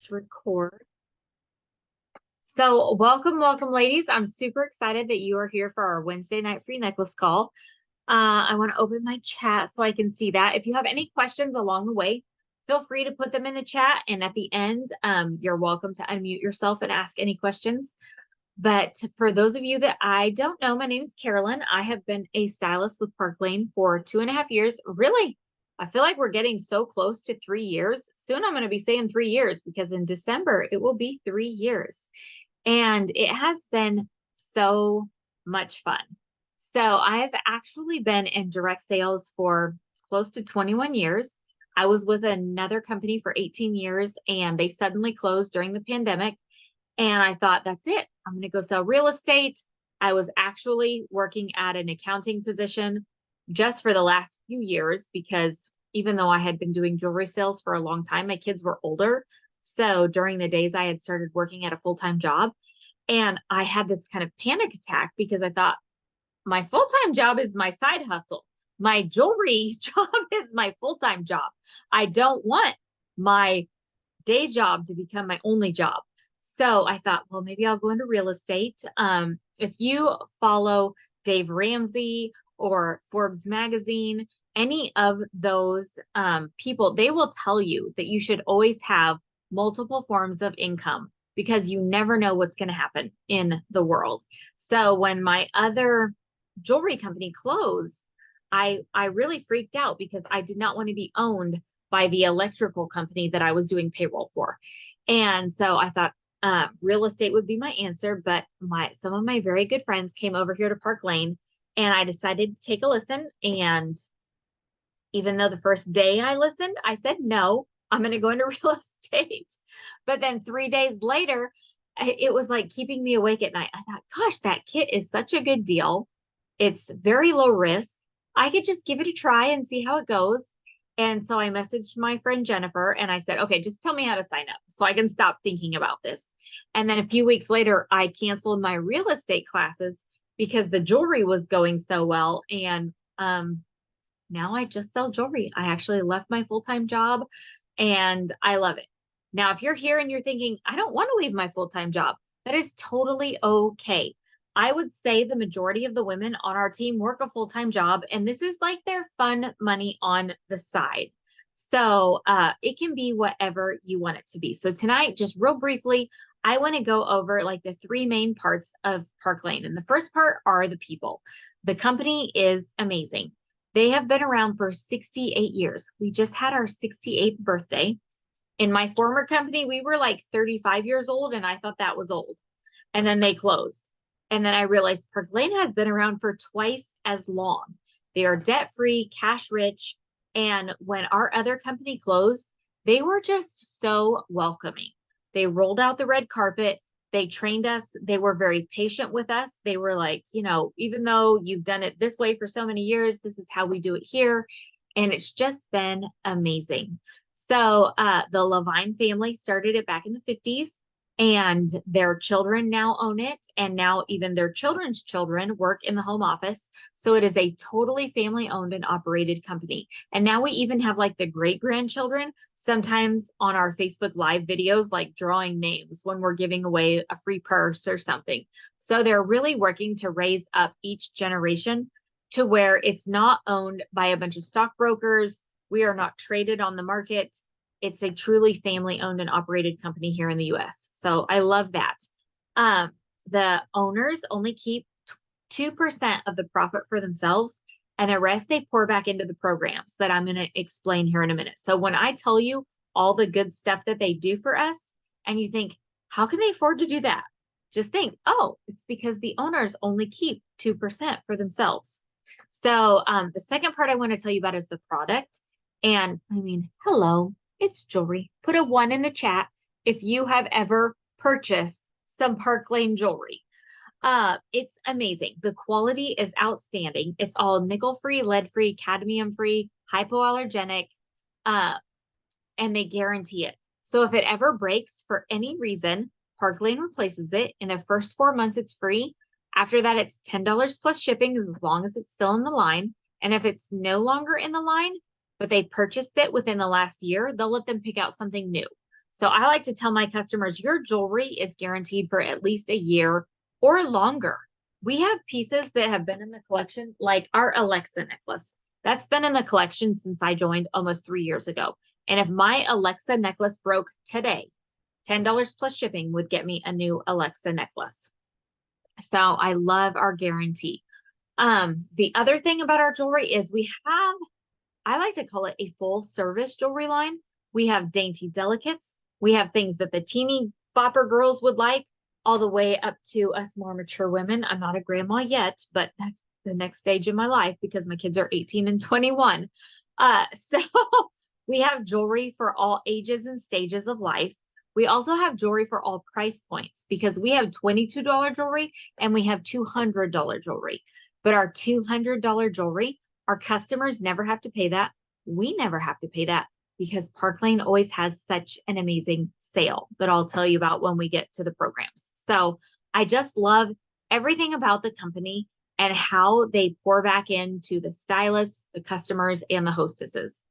Let's record. So, welcome, ladies. I'm super excited that you are here for our Wednesday night free necklace call. I want to open my chat so I can see that. If you have any questions along the way, feel free to put them in the chat. And at the end, you're welcome to unmute yourself and ask any questions. But for those of you that I don't know, my name is Carolyn. I have been a stylist with Park Lane for 2.5 years. Really, I feel like we're getting so close to 3 years. Soon I'm going to be saying 3 years because in December it will be 3 years. And it has been so much fun. So I've actually been in direct sales for close to 21 years. I was with another company for 18 years and they suddenly closed during the pandemic. And I thought, that's it. I'm going to go sell real estate. I was actually working at an accounting position just for the last few years because even though I had been doing jewelry sales for a long time, my kids were older. So during the days I had started working at a full-time job and I had this kind of panic attack because I thought my full-time job is my side hustle. My jewelry job is my full-time job. I don't want my day job to become my only job. So I thought, well, maybe I'll go into real estate. If you follow Dave Ramsey or Forbes magazine, any of those people, they will tell you that you should always have multiple forms of income because you never know what's going to happen in the world. So when my other jewelry company closed, I really freaked out because I did not want to be owned by the electrical company that I was doing payroll for. And so I thought real estate would be my answer, but some of my very good friends came over here to Park Lane and I decided to take a listen. And even though the first day I listened, I said, no, I'm going to go into real estate. But then 3 days later, it was like keeping me awake at night. I thought, gosh, that kit is such a good deal. It's very low risk. I could just give it a try and see how it goes. And so I messaged my friend Jennifer and I said, okay, just tell me how to sign up so I can stop thinking about this. And then a few weeks later, I canceled my real estate classes because the jewelry was going so well. And now I just sell jewelry. I actually left my full-time job and I love it. Now, if you're here and you're thinking, I don't want to leave my full-time job, that is totally okay. I would say the majority of the women on our team work a full-time job, and this is like their fun money on the side. So it can be whatever you want it to be. So tonight, just real briefly, I want to go over like the three main parts of Park Lane. And the first part are the people. The company is amazing. They have been around for 68 years. We just had our 68th birthday. In my former company, we were like 35 years old, and I thought that was old. And then they closed. And then I realized Park Lane has been around for twice as long. They are debt-free, cash-rich. And when our other company closed, they were just so welcoming. They rolled out the red carpet. They trained us. They were very patient with us. They were like, even though you've done it this way for so many years, this is how we do it here. And it's just been amazing. So the Levine family started it back in the 50s. And their children now own it. And now even their children's children work in the home office. So it is a totally family owned and operated company. And now we even have like the great grandchildren sometimes on our Facebook Live videos, like drawing names when we're giving away a free purse or something. So they're really working to raise up each generation to where it's not owned by a bunch of stockbrokers. We are not traded on the market. It's a truly family owned and operated company here in the US. So I love that. The owners only keep 2% of the profit for themselves, and the rest they pour back into the programs that I'm going to explain here in a minute. So when I tell you all the good stuff that they do for us, and you think, how can they afford to do that? Just think, oh, it's because the owners only keep 2% for themselves. So the second part I want to tell you about is the product. And I mean, hello. It's jewelry. Put a 1 in the chat if you have ever purchased some Park Lane jewelry. It's amazing. The quality is outstanding. It's all nickel-free, lead-free, cadmium-free, hypoallergenic, and they guarantee it. So if it ever breaks for any reason, Park Lane replaces it. In the first 4 months, it's free. After that, it's $10 plus shipping as long as it's still in the line. And if it's no longer in the line, but they purchased it within the last year, they'll let them pick out something new. So I like to tell my customers, your jewelry is guaranteed for at least a year or longer. We have pieces that have been in the collection, like our Alexa necklace. That's been in the collection since I joined almost 3 years ago. And if my Alexa necklace broke today, $10 plus shipping would get me a new Alexa necklace. So I love our guarantee. The other thing about our jewelry is we have, I like to call it a full service jewelry line. We have dainty delicates. We have things that the teeny bopper girls would like, all the way up to us more mature women. I'm not a grandma yet, but that's the next stage in my life because my kids are 18 and 21. So we have jewelry for all ages and stages of life. We also have jewelry for all price points because we have $22 jewelry and we have $200 jewelry. But our $200 jewelry, our customers never have to pay that. We never have to pay that because Park Lane always has such an amazing sale that I'll tell you about when we get to the programs. So I just love everything about the company and how they pour back into the stylists, the customers, and the hostesses.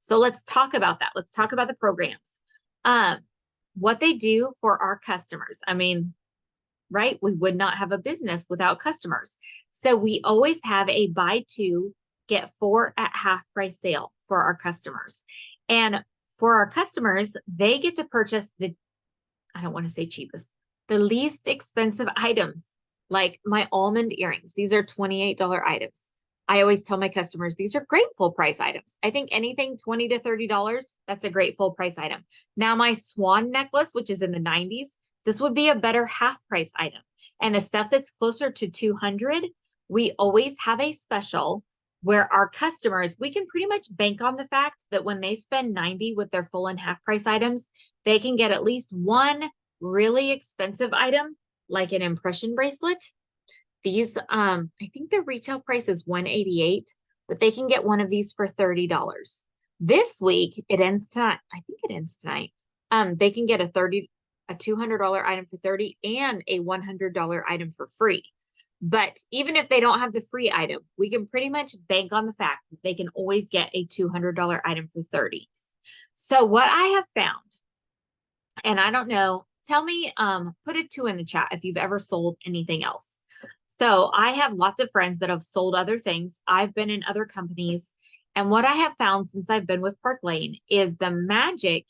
So let's talk about that. Let's talk about the programs. What they do for our customers. I mean, right? We would not have a business without customers. So we always have a buy two, get four at half price sale for our customers. And for our customers, they get to purchase the, I don't want to say cheapest, the least expensive items, like my almond earrings. These are $28 items. I always tell my customers, these are great full price items. I think anything $20 to $30, that's a great full price item. Now my swan necklace, which is in the 90s, this would be a better half price item. And the stuff that's closer to 200, we always have a special where our customers, we can pretty much bank on the fact that when they spend 90 with their full and half price items, they can get at least one really expensive item, like an impression bracelet. These, I think the retail price is $188, but they can get one of these for $30. This week, it ends tonight. I think it ends tonight. They can get a $200 item for 30 and a $100 item for free. But even if they don't have the free item, we can pretty much bank on the fact that they can always get a $200 item for 30. So what I have found, and I don't know, tell me, put a 2 in the chat if you've ever sold anything else. So I have lots of friends that have sold other things. I've been in other companies. And what I have found since I've been with Park Lane is the magic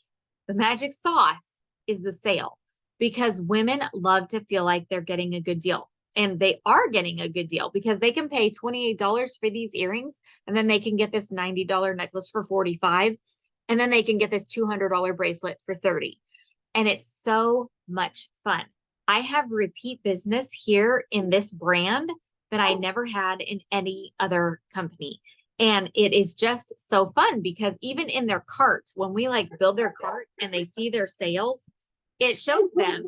sauce is the sale, because women love to feel like they're getting a good deal. And they are getting a good deal because they can pay $28 for these earrings, and then they can get this $90 necklace for $45, and then they can get this $200 bracelet for $30. And it's so much fun. I have repeat business here in this brand that I never had in any other company. And it is just so fun because even in their cart, when we like build their cart and they see their sales, it shows them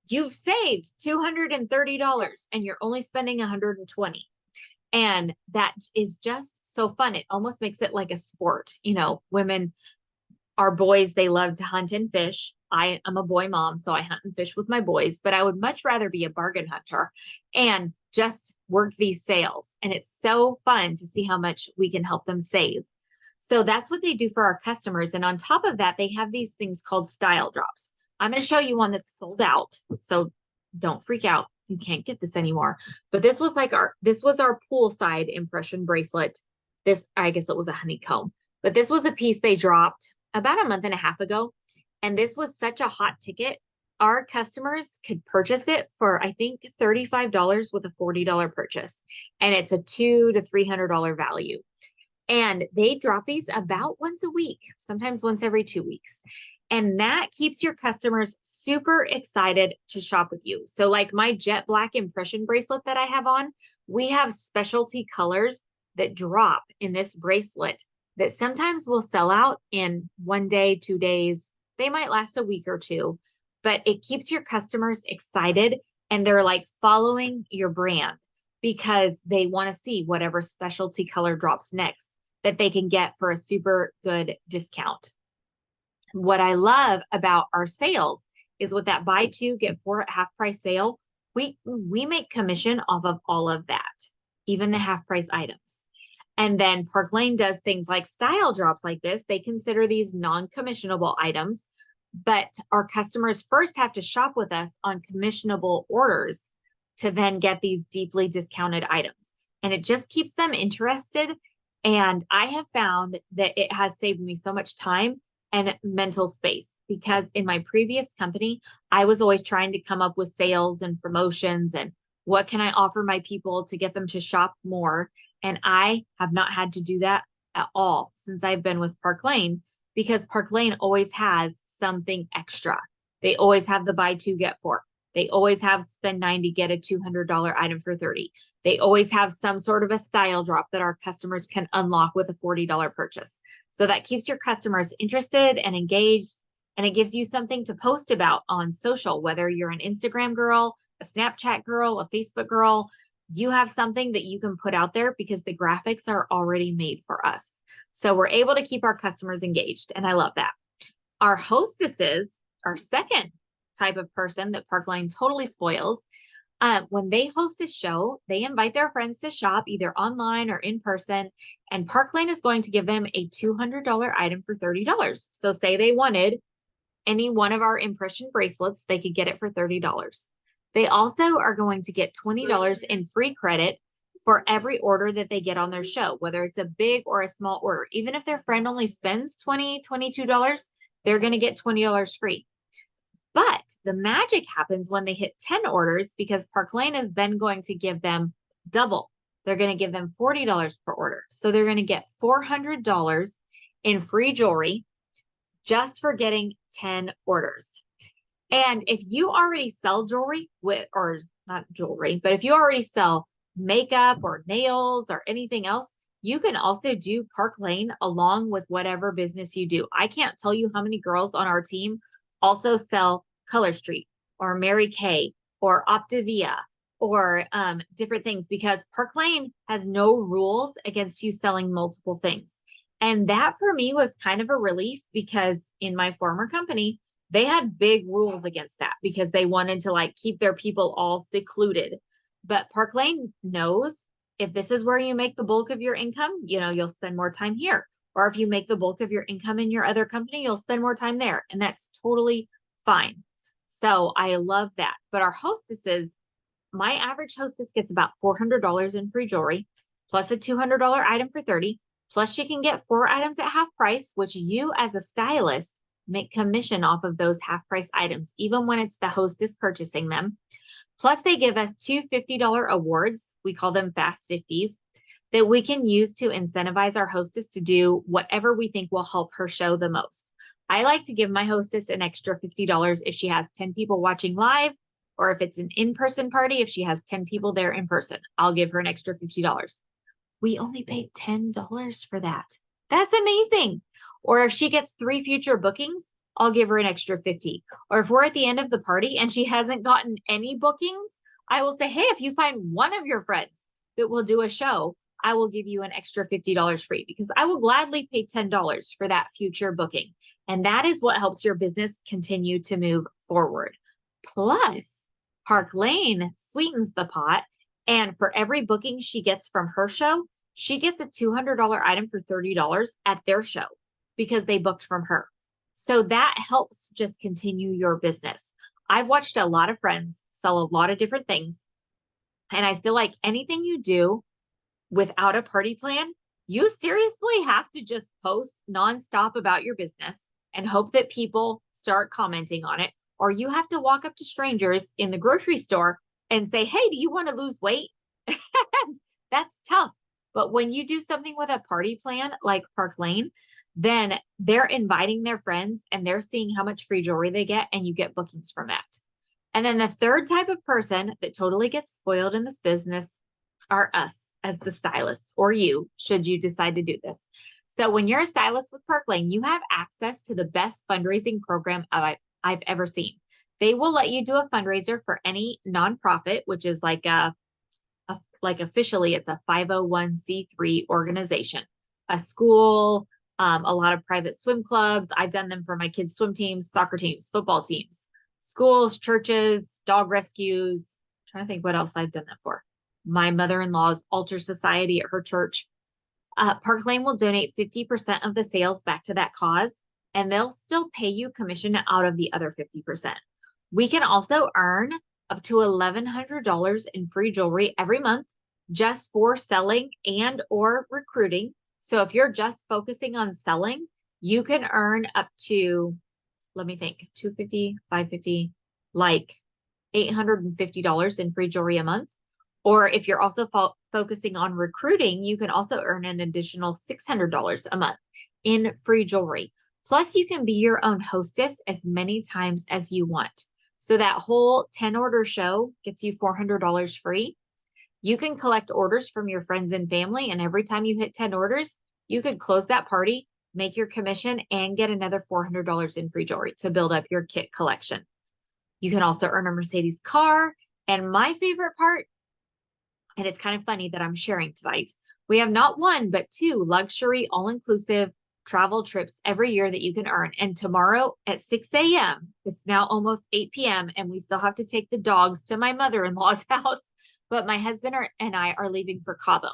you've saved $230 and you're only spending $120. And that is just so fun. It almost makes it like a sport. You know, women, our boys, they love to hunt and fish. I am a boy mom, so I hunt and fish with my boys, but I would much rather be a bargain hunter and just work these sales. And it's so fun to see how much we can help them save. So that's what they do for our customers. And on top of that, they have these things called style drops. I'm going to show you one that's sold out. So don't freak out. You can't get this anymore. But this was our poolside impression bracelet. This, I guess it was a honeycomb, but this was a piece they dropped about a month and a half ago. And this was such a hot ticket. Our customers could purchase it for, I think, $35 with a $40 purchase. And it's a $200 to $300 value. And they drop these about once a week, sometimes once every 2 weeks. And that keeps your customers super excited to shop with you. So like my jet black impression bracelet that I have on, we have specialty colors that drop in this bracelet that sometimes will sell out in 1 day, 2 days. They might last a week or two, but it keeps your customers excited and they're like following your brand because they want to see whatever specialty color drops next that they can get for a super good discount. What I love about our sales is with that buy two, get four at half price sale, we make commission off of all of that, even the half price items. And then Park Lane does things like style drops like this. They consider these non-commissionable items, but our customers first have to shop with us on commissionable orders to then get these deeply discounted items. And it just keeps them interested. And I have found that it has saved me so much time and mental space because in my previous company, I was always trying to come up with sales and promotions and what can I offer my people to get them to shop more. And I have not had to do that at all since I've been with Park Lane because Park Lane always has something extra. They always have the buy two, get four. They always have spend 90, get a $200 item for 30. They always have some sort of a style drop that our customers can unlock with a $40 purchase. So that keeps your customers interested and engaged. And it gives you something to post about on social, whether you're an Instagram girl, a Snapchat girl, a Facebook girl, you have something that you can put out there because the graphics are already made for us. So we're able to keep our customers engaged. And I love that. Our hostesses, our second type of person that Park Lane totally spoils. When they host a show, they invite their friends to shop either online or in person, and Park Lane is going to give them a $200 item for $30. So say they wanted any one of our impression bracelets, they could get it for $30. They also are going to get $20 in free credit for every order that they get on their show, whether it's a big or a small order. Even if their friend only spends $20, $22, they're going to get $20 free. But the magic happens when they hit 10 orders because Park Lane is then going to give them double. They're going to give them $40 per order. So they're going to get $400 in free jewelry just for getting 10 orders. And if you already sell jewelry or not jewelry, but if you already sell makeup or nails or anything else, you can also do Park Lane along with whatever business you do. I can't tell you how many girls on our team also sell Color Street or Mary Kay or Optavia or different things because Park Lane has no rules against you selling multiple things. And that for me was kind of a relief because in my former company, they had big rules against that because they wanted to like keep their people all secluded. But Park Lane knows if this is where you make the bulk of your income, you'll spend more time here. Or if you make the bulk of your income in your other company, you'll spend more time there. And that's totally fine. So I love that. But our hostesses, my average hostess gets about $400 in free jewelry, plus a $200 item for 30, plus she can get 4 items at half price, which you as a stylist make commission off of those half price items, even when it's the hostess purchasing them. Plus they give us 2 $50 awards. We call them Fast 50s that we can use to incentivize our hostess to do whatever we think will help her show the most. I like to give my hostess an extra $50 if she has 10 people watching live, or if it's an in-person party, if she has 10 people there in person, I'll give her an extra $50. We only paid $10 for that. That's amazing. Or if she gets 3 future bookings, I'll give her an extra 50. Or if we're at the end of the party and she hasn't gotten any bookings, I will say, hey, if you find one of your friends that will do a show, I will give you an extra $50 free because I will gladly pay $10 for that future booking. And that is what helps your business continue to move forward. Plus, Park Lane sweetens the pot. And for every booking she gets from her show, she gets a $200 item for $30 at their show because they booked from her. So that helps just continue your business. I've watched a lot of friends sell a lot of different things. And I feel like anything you do without a party plan, you seriously have to just post nonstop about your business and hope that people start commenting on it. Or you have to walk up to strangers in the grocery store and say, hey, do you want to lose weight? That's tough. But when you do something with a party plan like Park Lane, then they're inviting their friends and they're seeing how much free jewelry they get and you get bookings from that. And then the third type of person that totally gets spoiled in this business are us as the stylists, or you, should you decide to do this. So when you're a stylist with Park Lane, you have access to the best fundraising program I've ever seen. They will let you do a fundraiser for any nonprofit, which is like officially it's a 501c3 organization, a school, a lot of private swim clubs. I've done them for my kids' swim teams, soccer teams, football teams, schools, churches, dog rescues. I'm trying to think what else I've done that for. My mother-in-law's altar society at her church. Park Lane will donate 50% of the sales back to that cause. and they'll still pay you commission out of the other 50%. We can also earn up to $1,100 in free jewelry every month just for selling and or recruiting. So if you're just focusing on selling, you can earn up to, let me think, 250, 550, like $850 in free jewelry a month. Or if you're also focusing on recruiting, you can also earn an additional $600 a month in free jewelry. Plus, you can be your own hostess as many times as you want. So that whole 10 order show gets you $400 free. You can collect orders from your friends and family, and every time you hit 10 orders, you could close that party, make your commission, and get another $400 in free jewelry to build up your kit collection. You can also earn a Mercedes car. And my favorite part, and it's kind of funny that I'm sharing tonight, we have not one, but two luxury all-inclusive travel trips every year that you can earn. And tomorrow at 6 a.m., it's now almost 8 p.m., and we still have to take the dogs to my mother-in-law's house. But my husband and I are leaving for Cabo.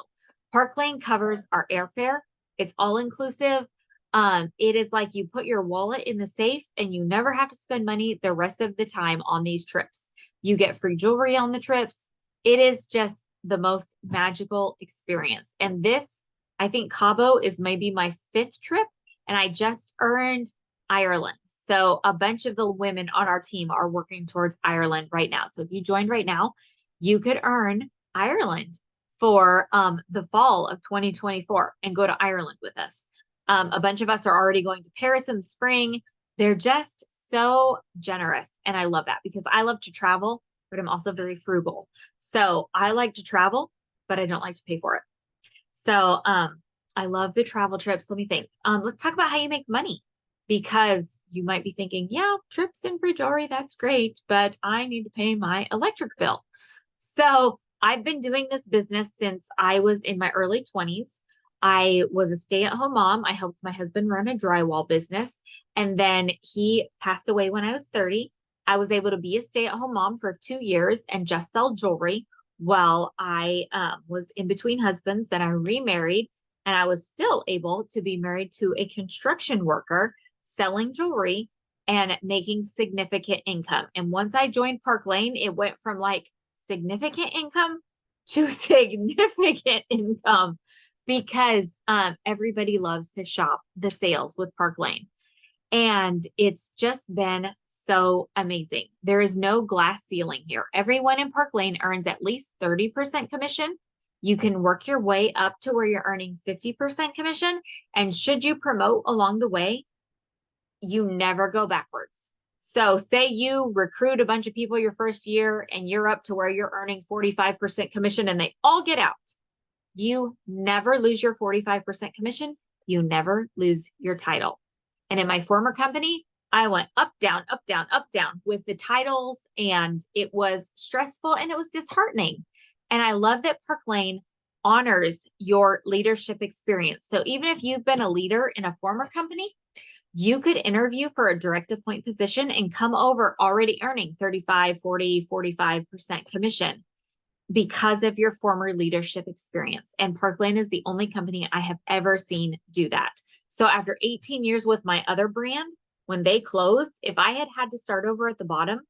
Park Lane covers our airfare. It's all-inclusive. It is like you put your wallet in the safe and you never have to spend money the rest of the time on these trips. You get free jewelry on the trips. It is just the most magical experience. And this, I think Cabo is maybe my 5th trip, and I just earned Ireland. So a bunch of the women on our team are working towards Ireland right now. So if you joined right now, you could earn Ireland for the fall of 2024 and go to Ireland with us. A bunch of us are already going to Paris in the spring. They're just so generous. And I love that because I love to travel, but I'm also very frugal. So I like to travel, but I don't like to pay for it. So I love the travel trips. Let me think. Let's talk about how you make money, because you might be thinking, yeah, trips and free jewelry, that's great, but I need to pay my electric bill. So I've been doing this business since I was in my early 20s. I was a stay-at-home mom. I helped my husband run a drywall business, and then he passed away when I was 30. I was able to be a stay-at-home mom for 2 years and just sell jewelry while I was in between husbands. Then I remarried, and I was still able to be married to a construction worker selling jewelry and making significant income. And once I joined Park Lane, it went from like significant income to significant income because everybody loves to shop the sales with Park Lane. And it's just been so amazing. There is no glass ceiling here. Everyone in Park Lane earns at least 30% commission. You can work your way up to where you're earning 50% commission. And should you promote along the way, you never go backwards. So say you recruit a bunch of people your first year and you're up to where you're earning 45% commission and they all get out. You never lose your 45% commission. You never lose your title. And in my former company, I went up, down, up, down, up, down with the titles, and it was stressful and it was disheartening. And I love that Park Lane honors your leadership experience. So even if you've been a leader in a former company, you could interview for a direct appoint position and come over already earning 35, 40, 45% commission because of your former leadership experience. And Park Lane is the only company I have ever seen do that. So after 18 years with my other brand, when they closed, if I had had to start over at the bottom,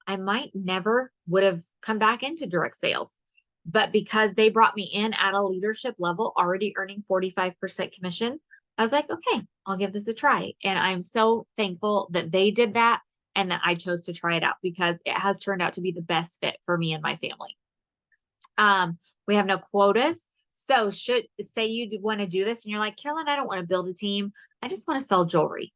I might never would have come back into direct sales. But because they brought me in at a leadership level, already earning 45% commission, I was like, okay, I'll give this a try. And I'm so thankful that they did that and that I chose to try it out because it has turned out to be the best fit for me and my family. We have no quotas. So should say you want to do this and you're like, Carolyn, I don't want to build a team. I just want to sell jewelry.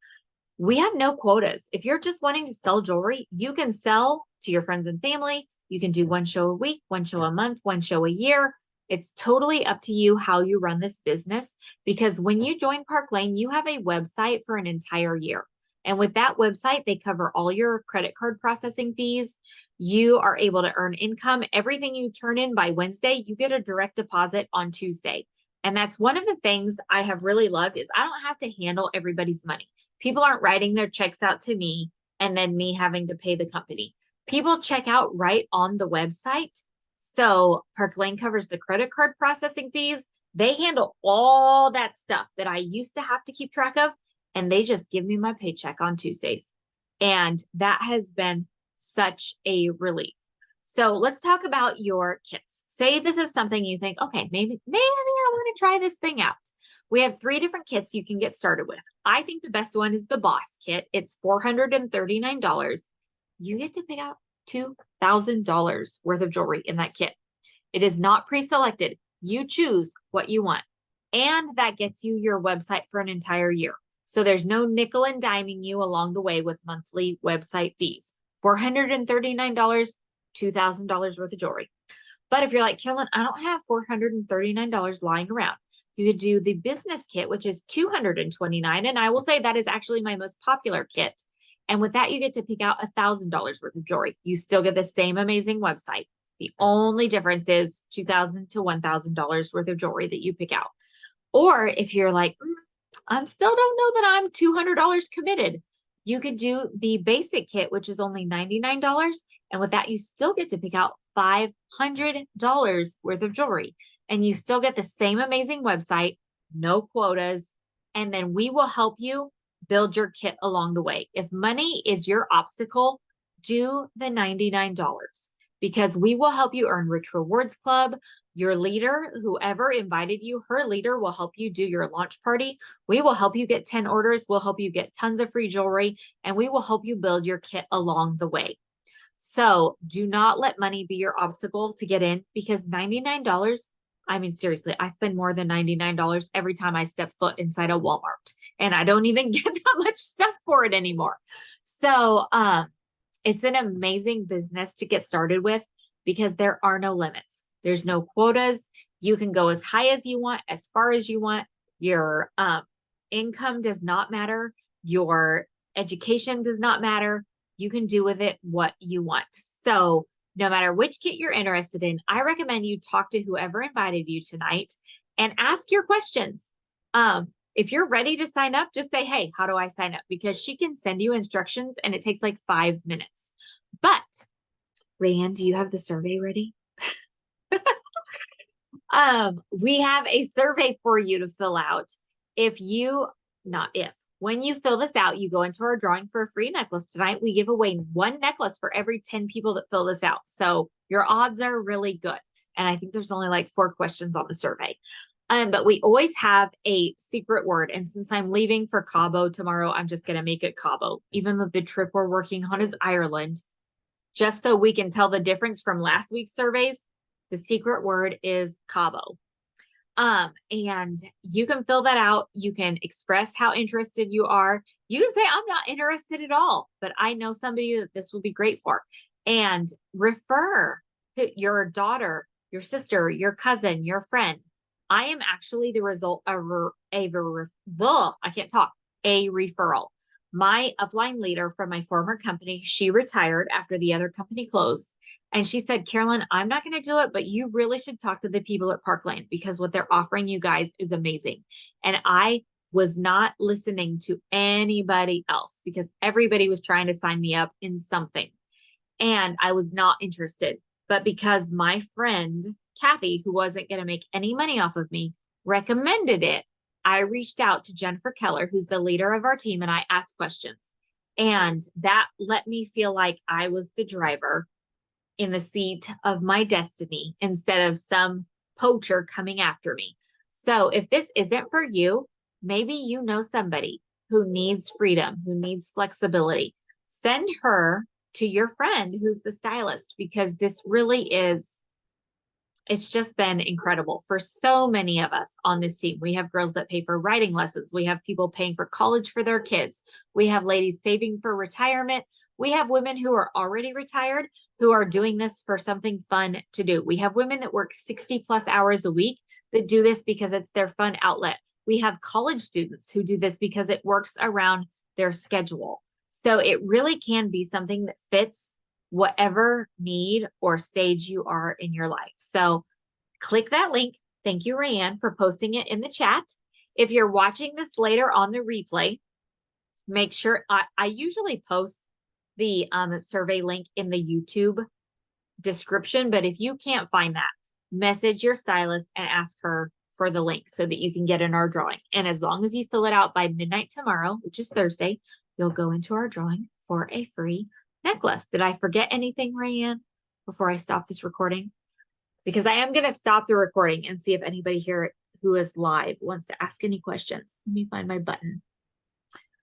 We have no quotas. If you're just wanting to sell jewelry, you can sell to your friends and family. You can do one show a week, one show a month, one show a year. It's totally up to you how you run this business, because when you join Park Lane, you have a website for an entire year. And with that website, they cover all your credit card processing fees. You are able to earn income. Everything you turn in by Wednesday, you get a direct deposit on Tuesday. And that's one of the things I have really loved is I don't have to handle everybody's money. People aren't writing their checks out to me and then me having to pay the company. People check out right on the website. So Park Lane covers the credit card processing fees. They handle all that stuff that I used to have to keep track of, and they just give me my paycheck on Tuesdays. And that has been such a relief. So let's talk about your kits. Say this is something you think, okay, maybe I want to try this thing out. We have 3 different kits you can get started with. I think the best one is the Boss kit. It's $439. You get to pick out $2,000 worth of jewelry in that kit. It is not pre-selected. You choose what you want. And that gets you your website for an entire year. So there's no nickel and diming you along the way with monthly website fees. $439, $2,000 worth of jewelry. But if you're like, Carolyn, I don't have $439 lying around, you could do the business kit, which is $229. And I will say that is actually my most popular kit. And with that, you get to pick out $1,000 worth of jewelry. You still get the same amazing website. The only difference is $2,000 to $1,000 worth of jewelry that you pick out. Or if you're like, I still don't know that I'm $200 committed, you could do the basic kit, which is only $99. And with that, you still get to pick out $500 worth of jewelry. And you still get the same amazing website, no quotas. And then we will help you build your kit along the way. If money is your obstacle, do the $99 because we will help you earn Rich Rewards Club. Your leader, whoever invited you, her leader will help you do your launch party. We will help you get 10 orders. We'll help you get tons of free jewelry, and we will help you build your kit along the way. So do not let money be your obstacle to get in because $99, I mean, seriously, I spend more than $99 every time I step foot inside a Walmart, and I don't even get that much stuff for it anymore. So, it's an amazing business to get started with because there are no limits. There's no quotas. You can go as high as you want, as far as you want. Your income does not matter. Your education does not matter. You can do with it what you want. So no matter which kit you're interested in, I recommend you talk to whoever invited you tonight and ask your questions. If you're ready to sign up, just say, hey, how do I sign up? Because she can send you instructions and it takes like 5 minutes. But Rayanne, do you have the survey ready? We have a survey for you to fill out. When you fill this out, you go into our drawing for a free necklace tonight. We give away 1 necklace for every 10 people that fill this out. So your odds are really good. And I think there's only like 4 questions on the survey. But we always have a secret word. And since I'm leaving for Cabo tomorrow, I'm just going to make it Cabo, even though the trip we're working on is Ireland, just so we can tell the difference from last week's surveys. The secret word is Cabo. And you can fill that out. You can express how interested you are. You can say, I'm not interested at all, but I know somebody that this will be great for. And refer your daughter, your sister, your cousin, your friend. I am actually the result of a referral. My upline leader from my former company, she retired after the other company closed. And she said, Carolyn, I'm not going to do it, but you really should talk to the people at Parkland because what they're offering you guys is amazing. And I was not listening to anybody else because everybody was trying to sign me up in something. And I was not interested. But because my friend, Kathy, who wasn't going to make any money off of me, recommended it, I reached out to Jennifer Keller, who's the leader of our team, and I asked questions. And that let me feel like I was the driver in the seat of my destiny instead of some poacher coming after me. So if this isn't for you, maybe you know somebody who needs freedom, who needs flexibility. Send her to your friend who's the stylist because this really is, it's just been incredible for so many of us on this team. We have girls that pay for writing lessons. We have people paying for college for their kids. We have ladies saving for retirement. We have women who are already retired who are doing this for something fun to do. We have women that work 60 plus hours a week that do this because it's their fun outlet. We have college students who do this because it works around their schedule. So it really can be something that fits whatever need or stage you are in your life. So click that link. Thank you, Rayanne, for posting it in the chat. If you're watching this later on the replay, make sure I usually post the survey link in the YouTube description, but if you can't find that, message your stylist and ask her for the link so that you can get in our drawing. And as long as you fill it out by midnight tomorrow, which is Thursday, you'll go into our drawing for a free necklace. Did I forget anything, Rayanne, before I stop this recording? Because I am going to stop the recording and see if anybody here who is live wants to ask any questions. Let me find my button.